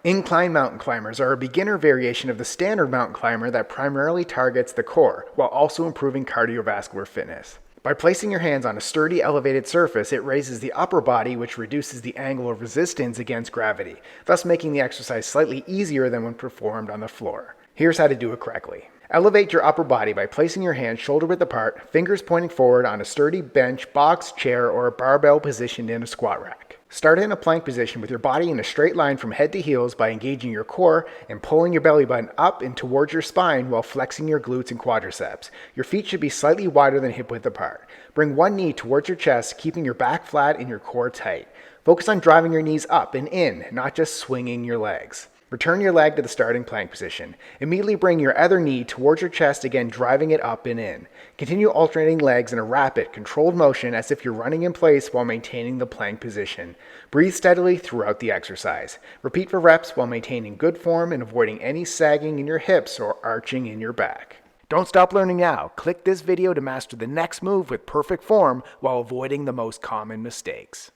Incline mountain climbers are a beginner variation of the standard mountain climber that primarily targets the core while also improving cardiovascular fitness. By placing your hands on a sturdy, elevated surface, it raises the upper body, which reduces the angle of resistance against gravity, thus making the exercise slightly easier than when performed on the floor. Here's how to do it correctly. Elevate your upper body by placing your hands shoulder-width apart, fingers pointing forward on a sturdy bench, box, chair, or a barbell positioned in a squat rack. Start in a plank position with your body in a straight line from head to heels by engaging your core and pulling your belly button up and towards your spine while flexing your glutes and quadriceps. Your feet should be slightly wider than hip width apart. Bring one knee towards your chest, keeping your back flat and your core tight. Focus on driving your knees up and in, not just swinging your legs. Return your leg to the starting plank position. Immediately bring your other knee towards your chest, again driving it up and in. Continue alternating legs in a rapid, controlled motion as if you're running in place while maintaining the plank position. Breathe steadily throughout the exercise. Repeat for reps while maintaining good form and avoiding any sagging in your hips or arching in your back. Don't stop learning now. Click this video to master the next move with perfect form while avoiding the most common mistakes.